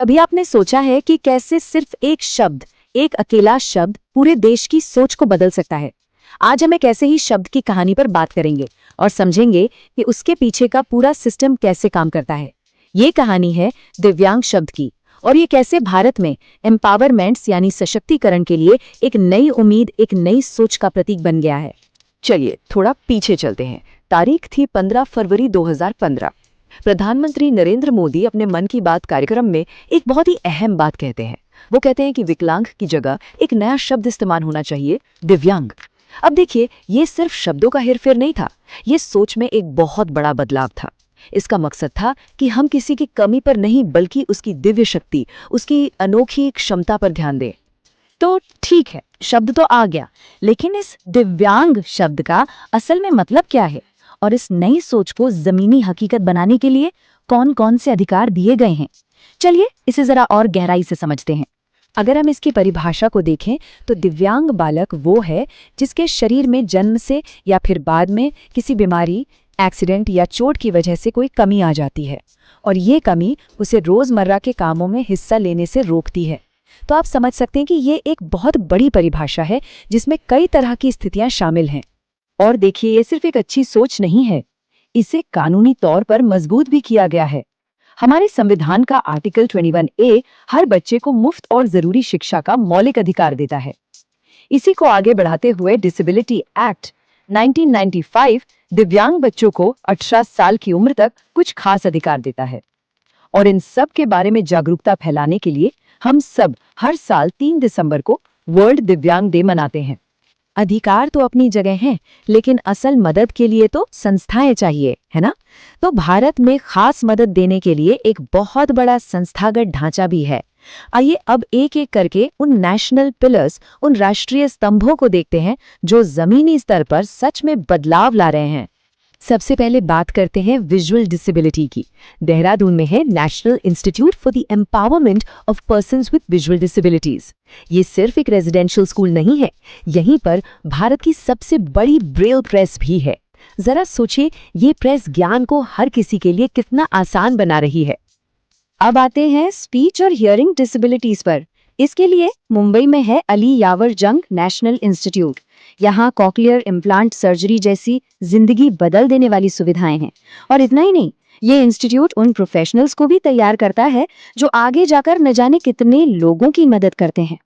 अभी आपने सोचा है कि कैसे सिर्फ एक शब्द, एक अकेला शब्द पूरे देश की सोच को बदल सकता है। आज हम एक ऐसे ही शब्द की कहानी पर बात करेंगे और समझेंगे कि उसके पीछे का पूरा सिस्टम कैसे काम करता है। ये कहानी है दिव्यांग शब्द की, और ये कैसे भारत में एम्पावरमेंट्स यानी सशक्तिकरण के लिए एक नई उम्मीद, एक नई सोच का प्रतीक बन गया है। चलिए थोड़ा पीछे चलते हैं। तारीख थी 15 फरवरी 2015। प्रधानमंत्री नरेंद्र मोदी अपने मन की बात कार्यक्रम में एक बहुत ही अहम बात कहते हैं। वो कहते हैं कि विकलांग की जगह एक नया शब्द इस्तेमाल होना चाहिए, दिव्यांग। अब देखिए, ये सिर्फ शब्दों का हेरफेर नहीं था, ये सोच में एक बहुत बड़ा बदलाव था। इसका मकसद था कि हम किसी की कमी पर नहीं बल्कि उसकी दिव्य शक्ति, उसकी अनोखी क्षमता पर ध्यान दें। तो ठीक है, शब्द तो आ गया, लेकिन इस दिव्यांग शब्द का असल में मतलब क्या है? और इस नई सोच को जमीनी हकीकत बनाने के लिए कौन कौन से अधिकार दिए गए हैं? चलिए इसे जरा और गहराई से समझते हैं। अगर हम इसकी परिभाषा को देखें तो दिव्यांग बालक वो है जिसके शरीर में जन्म से या फिर बाद में किसी बीमारी, एक्सीडेंट या चोट की वजह से कोई कमी आ जाती है, और ये कमी उसे रोजमर्रा के कामों में हिस्सा लेने से रोकती है। तो आप समझ सकते हैं कि ये एक बहुत बड़ी परिभाषा है जिसमें कई तरह की स्थितियां शामिल हैं। और देखिए, ये सिर्फ एक अच्छी सोच नहीं है, इसे कानूनी तौर पर मजबूत भी किया गया है। हमारे संविधान का आर्टिकल 21A हर बच्चे को मुफ्त और जरूरी शिक्षा का मौलिक अधिकार देता है। इसी को आगे बढ़ाते हुए डिसेबिलिटी एक्ट 1995 दिव्यांग बच्चों को 18 साल की उम्र तक कुछ खास अधिकार देता है। और इन सब के बारे में जागरूकता फैलाने के लिए हम सब हर साल 3 दिसंबर को वर्ल्ड दिव्यांग डे मनाते हैं। अधिकार तो अपनी जगह हैं, लेकिन असल मदद के लिए तो संस्थाएं चाहिए, है ना? तो भारत में खास मदद देने के लिए एक बहुत बड़ा संस्थागत ढांचा भी है। आइए अब एक एक करके उन नेशनल पिलर्स, उन राष्ट्रीय स्तंभों को देखते हैं जो जमीनी स्तर पर सच में बदलाव ला रहे हैं। सबसे पहले बात करते हैं विजुअल डिसेबिलिटी की। देहरादून में है national institute for the empowerment of persons with visual disabilities. ये सिर्फ एक रेजिडेंशियल स्कूल नहीं है, यहीं पर भारत की सबसे बड़ी ब्रेल प्रेस भी है। जरा सोचिए, ये प्रेस ज्ञान को हर किसी के लिए कितना आसान बना रही है। अब आते हैं स्पीच और हियरिंग डिसेबिलिटीज पर। इसके लिए मुंबई में है अली यावर जंग नेशनल इंस्टीट्यूट। यहाँ कॉक्लियर इम्प्लांट सर्जरी जैसी जिंदगी बदल देने वाली सुविधाएं हैं। और इतना ही नहीं, ये इंस्टीट्यूट उन प्रोफेशनल्स को भी तैयार करता है जो आगे जाकर न जाने कितने लोगों की मदद करते हैं।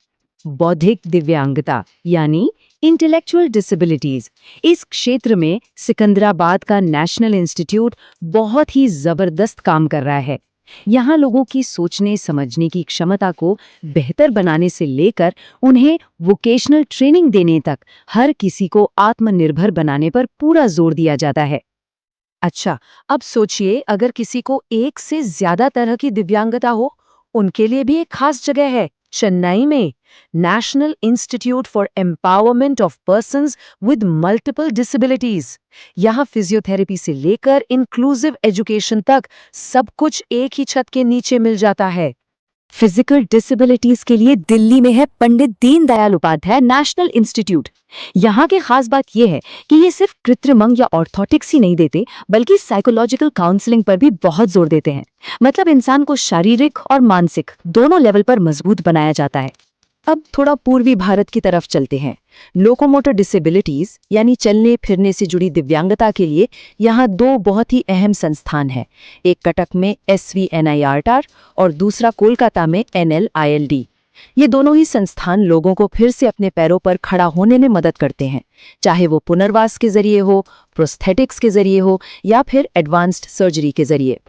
बौद्धिक दिव्यांगता यानी इंटेलेक्चुअल डिसेबिलिटीज, इस क्षेत्र में सिकंदराबाद का नेशनल इंस्टीट्यूट बहुत ही जबरदस्त काम कर रहा है। यहाँ लोगों की सोचने समझने की क्षमता को बेहतर बनाने से लेकर उन्हें वोकेशनल ट्रेनिंग देने तक हर किसी को आत्मनिर्भर बनाने पर पूरा जोर दिया जाता है। अच्छा, अब सोचिए अगर किसी को एक से ज्यादा तरह की दिव्यांगता हो, उनके लिए भी एक खास जगह है चेन्नई में, national institute for empowerment of persons with multiple disabilities. यहाँ फिजियोथेरेपी से लेकर इंक्लूसिव एजुकेशन तक सब कुछ एक ही छत के नीचे मिल जाता है। फिजिकल डिसेबिलिटीज के लिए दिल्ली में है पंडित दीनदयाल उपाध्याय नेशनल इंस्टीट्यूट। यहाँ की खास बात यह है कि ये सिर्फ कृत्रिम अंग या ऑर्थोटिक्स ही नहीं देते, बल्कि साइकोलॉजिकल काउंसलिंग पर भी बहुत जोर देते हैं। मतलब इंसान को शारीरिक और मानसिक दोनों लेवल पर मजबूत बनाया जाता है। अब थोड़ा पूर्वी भारत की तरफ चलते हैं। लोकोमोटर डिसेबिलिटीज यानी चलने फिरने से जुड़ी दिव्यांगता के लिए यहाँ दो बहुत ही अहम संस्थान हैं। एक कटक में SVNIRTAR और दूसरा कोलकाता में NLILD। ये दोनों ही संस्थान लोगों को फिर से अपने पैरों पर खड़ा होने में मदद करते हैं, चाहे वो पुनर्वास के जरिए हो, प्रोस्थेटिक्स के जरिए हो या फिर एडवांस्ड सर्जरी के जरिए।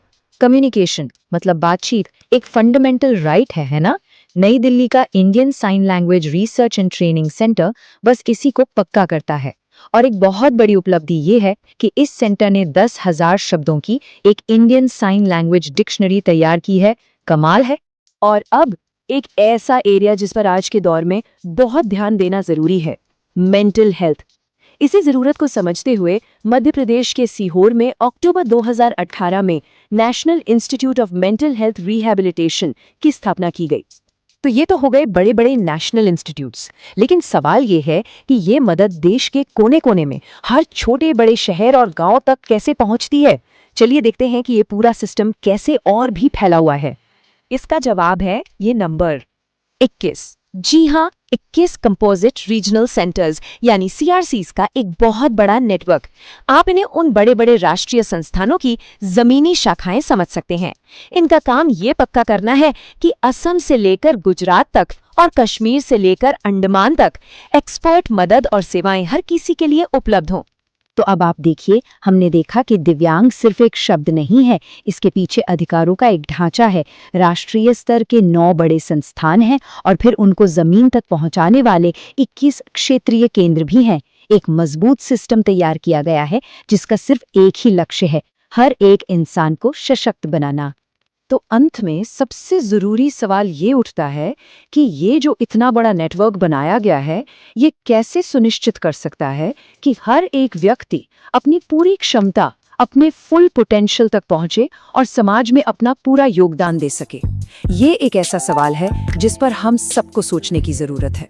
कम्युनिकेशन मतलब बातचीत एक फंडामेंटल राइट है ना? नई दिल्ली का Indian sign language research and training centre बस इसी को पक्का करता है। और एक बहुत बड़ी उपलब्धि ये है कि इस सेंटर ने 10,000 शब्दों की एक इंडियन साइन लैंग्वेज डिक्शनरी तैयार की है। कमाल है। और अब एक ऐसा एरिया जिस पर आज के दौर में बहुत ध्यान देना जरूरी है, मेंटल हेल्थ। इसी जरूरत को समझते हुए मध्य प्रदेश के सीहोर में अक्टूबर 2018 में national institute of mental health rehabilitation की स्थापना की गई। तो ये तो हो गए बड़े बड़े नेशनल इंस्टीट्यूट्स, लेकिन सवाल ये है कि ये मदद देश के कोने कोने में हर छोटे बड़े शहर और गांव तक कैसे पहुंचती है। चलिए देखते हैं कि ये पूरा सिस्टम कैसे और भी फैला हुआ है। इसका जवाब है ये नंबर 21। जी हाँ, 21 कंपोजिट रीजनल सेंटर्स यानी CRCs का एक बहुत बड़ा नेटवर्क। आप इन्हें उन बड़े बड़े राष्ट्रीय संस्थानों की जमीनी शाखाएं समझ सकते हैं। इनका काम ये पक्का करना है कि असम से लेकर गुजरात तक और कश्मीर से लेकर अंडमान तक एक्सपर्ट मदद और सेवाएं हर किसी के लिए उपलब्ध हों। तो अब आप देखिए, हमने देखा कि दिव्यांग सिर्फ एक शब्द नहीं है, इसके पीछे अधिकारों का एक ढांचा है। राष्ट्रीय स्तर के 9 बड़े संस्थान हैं और फिर उनको जमीन तक पहुंचाने वाले 21 क्षेत्रीय केंद्र भी हैं। एक मजबूत सिस्टम तैयार किया गया है जिसका सिर्फ एक ही लक्ष्य है, हर एक इंसान को सशक्त बनाना। तो अंत में सबसे जरूरी सवाल ये उठता है कि ये जो इतना बड़ा नेटवर्क बनाया गया है, ये कैसे सुनिश्चित कर सकता है कि हर एक व्यक्ति अपनी पूरी क्षमता, अपने फुल पोटेंशियल तक पहुंचे और समाज में अपना पूरा योगदान दे सके। ये एक ऐसा सवाल है जिस पर हम सबको सोचने की जरूरत है।